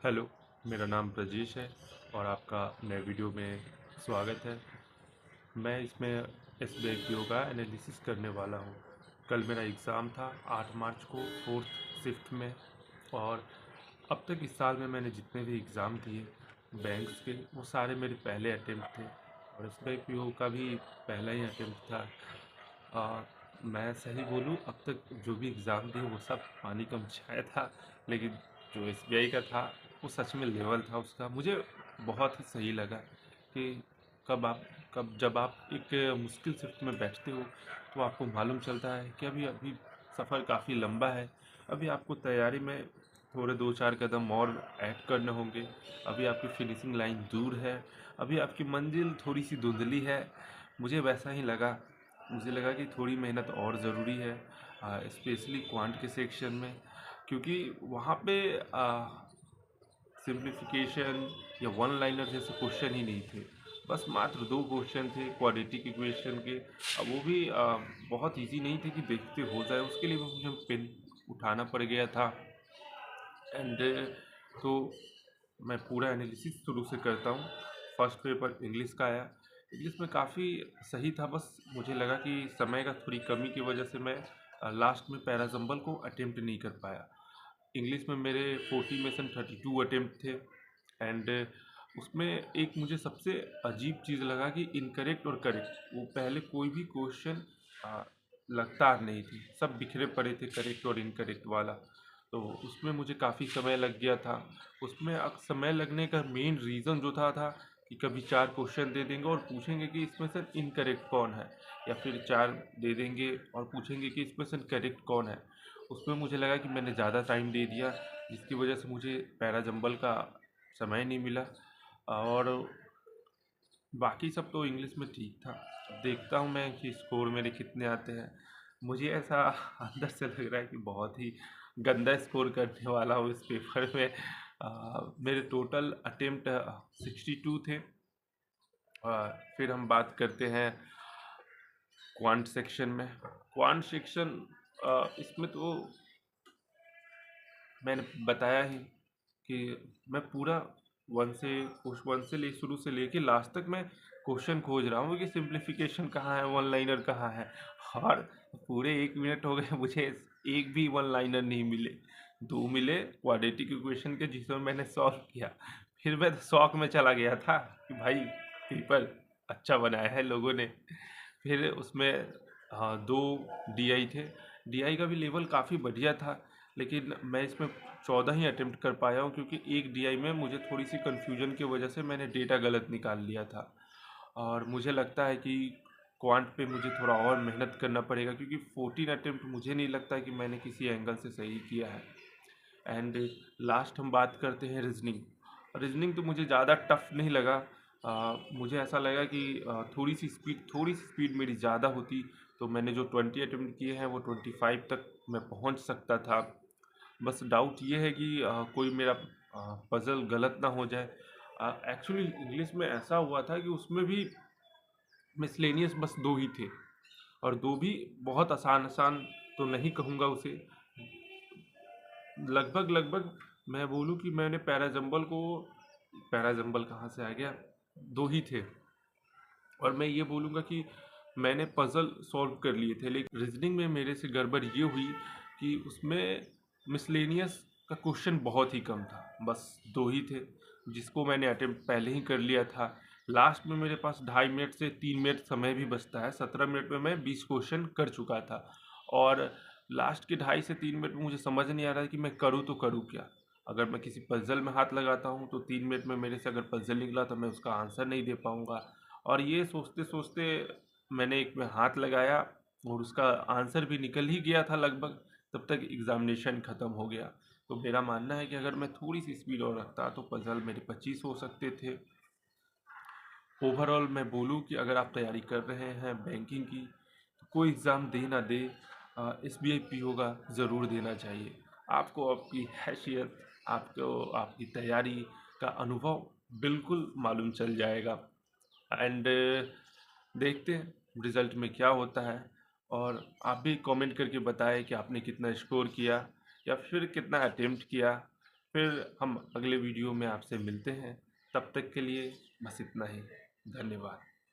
Hello, मेरा नाम ब्रजेश है और आपका नए वीडियो में स्वागत है। मैं इसमें एसबीआई पीओ का एनालिसिस करने वाला हूँ। कल मेरा एग्ज़ाम था 8 मार्च को 4th शिफ्ट में। और अब तक इस साल में मैंने जितने भी एग्ज़ाम दिए बैंक्स के, वो सारे मेरे पहले अटेम्प्ट थे और एसबीआई पीओ का भी पहला ही अटेम्प्ट था। अ, मैं सही बोलूँ, अब तक जो भी एग्ज़ाम दिए वो सब पानी कम चाय था, लेकिन जो एसबीआई का था वो सच में लेवल था उसका। मुझे बहुत ही सही लगा कि कब आप कब जब आप एक मुश्किल शिफ्ट में बैठते हो तो आपको मालूम चलता है कि अभी अभी सफ़र काफ़ी लंबा है। अभी आपको तैयारी में थोड़े 2-4 कदम और ऐड करने होंगे। अभी आपकी फिनिशिंग लाइन दूर है, अभी आपकी मंजिल थोड़ी सी धुंधली है। मुझे वैसा ही लगा। मुझे लगा कि थोड़ी मेहनत और ज़रूरी है, स्पेशली क्वांट के सेक्शन में, क्योंकि वहाँ पे सिंप्लीफिकेशन या वन लाइनर जैसे क्वेश्चन ही नहीं थे। बस मात्र 2 क्वेश्चन थे क्वाड्रेटिक इक्वेशन के। अब वो भी बहुत इजी नहीं थे कि देखते हो जाए, उसके लिए मुझे पेन उठाना पड़ गया था। एंड तो मैं पूरा एनालिसिस शुरू से करता हूँ। फर्स्ट पेपर इंग्लिश का आया। इंग्लिश में काफ़ी सही था, बस मुझे लगा कि समय का थोड़ी कमी की वजह से मैं लास्ट में पैराजम्बल को अटेम्प्ट नहीं कर पाया। इंग्लिश में मेरे 40 में से 32 अटेम्प्ट थे। एंड उसमें एक मुझे सबसे अजीब चीज़ लगा कि इनकरेक्ट और करेक्ट, वो पहले कोई भी क्वेश्चन लगातार नहीं थी, सब बिखरे पड़े थे करेक्ट और इनकरेक्ट वाला। तो उसमें मुझे काफ़ी समय लग गया था। उसमें समय लगने का मेन रीज़न जो था कि कभी 4 क्वेश्चन दे देंगे और पूछेंगे कि इसमें से इनकरेक्ट कौन है, या फिर 4 दे देंगे और पूछेंगे कि इसमें से करेक्ट कौन है। उसमें मुझे लगा कि मैंने ज़्यादा टाइम दे दिया, जिसकी वजह से मुझे पैराजंबल का समय नहीं मिला। और बाकी सब तो इंग्लिश में ठीक था। अब देखता हूँ मैं कि स्कोर मेरे कितने आते हैं। मुझे ऐसा अंदर से लग रहा है कि बहुत ही गंदा स्कोर करने वाला हूँ इस पेपर में। मेरे टोटल अटेम्प्ट 62 थे। फिर हम बात करते हैं क्वांट सेक्शन में। क्वांट सेक्शन इसमें तो मैंने बताया ही कि मैं पूरा वन से ले शुरू से लेके लास्ट तक मैं क्वेश्चन खोज रहा हूँ कि सिंप्लीफिकेशन कहाँ है, वन लाइनर कहाँ है। और पूरे 1 मिनट हो गए, मुझे एक भी वन लाइनर नहीं मिले। 2 मिले क्वाड्रेटिक इक्वेशन के, जिसमें मैंने सॉल्व किया। फिर मैं तो शौक में चला गया था कि भाई पेपर अच्छा बनाया है लोगों ने। फिर उसमें हाँ, 2 डीआई थे। डीआई का भी लेवल काफ़ी बढ़िया था, लेकिन मैं इसमें 14 ही अटेम्प्ट कर पाया हूँ, क्योंकि एक डीआई में मुझे थोड़ी सी कन्फ्यूजन की वजह से मैंने डेटा गलत निकाल लिया था। और मुझे लगता है कि क्वांट पे मुझे थोड़ा और मेहनत करना पड़ेगा, क्योंकि 14 अटेम्प्ट मुझे नहीं लगता कि मैंने किसी एंगल से सही किया है। एंड लास्ट हम बात करते हैं रीजनिंग। रीजनिंग तो मुझे ज़्यादा टफ नहीं लगा। मुझे ऐसा लगा कि थोड़ी सी स्पीड मेरी ज़्यादा होती तो मैंने जो 20 अटेम्प्ट किए हैं वो 25 तक मैं पहुंच सकता था। बस डाउट ये है कि कोई मेरा पज़ल गलत ना हो जाए। एक्चुअली इंग्लिश में ऐसा हुआ था कि उसमें भी मिसलेनियस बस 2 ही थे, और 2 भी बहुत आसान आसान तो नहीं कहूँगा उसे। लगभग लगभग मैं बोलूँ कि मैंने पैराजंबल कहाँ से आ गया, 2 ही थे। और मैं ये बोलूँगा कि मैंने पज़ल सॉल्व कर लिए थे, लेकिन रीजनिंग में मेरे से गड़बड़ ये हुई कि उसमें मिसलेनियस का क्वेश्चन बहुत ही कम था, बस 2 ही थे, जिसको मैंने अटेम्प्ट पहले ही कर लिया था। लास्ट में मेरे पास 2.5 मिनट से 3 मिनट समय भी बचता है। 17 मिनट में मैं 20 क्वेश्चन कर चुका था। और लास्ट के 2.5 से 3 मिनट में मुझे समझ नहीं आ रहा है कि मैं करूँ तो करूँ क्या। अगर मैं किसी पज़ल में हाथ लगाता हूँ तो 3 मिनट में मेरे से अगर पज़ल निकला तो मैं उसका आंसर नहीं दे पाऊँगा। और ये सोचते सोचते मैंने एक में हाथ लगाया और उसका आंसर भी निकल ही गया था लगभग, तब तक एग्ज़ामिनेशन ख़त्म हो गया। तो मेरा मानना है कि अगर मैं थोड़ी सी स्पीड और रखता तो पज़ल मेरे 25 हो सकते थे। ओवरऑल मैं बोलूँ कि अगर आप तैयारी कर रहे हैं बैंकिंग की, तो कोई एग्ज़ाम दे ना दे, एसबीआई पीओ का ज़रूर देना चाहिए। आपको आपकी हैसियत, आपको आपकी तैयारी का अनुभव बिल्कुल मालूम चल जाएगा। एंड देखते हैं रिज़ल्ट में क्या होता है। और आप भी कमेंट करके बताएं कि आपने कितना स्कोर किया या फिर कितना अटेम्प्ट किया। फिर हम अगले वीडियो में आपसे मिलते हैं। तब तक के लिए बस इतना ही। धन्यवाद।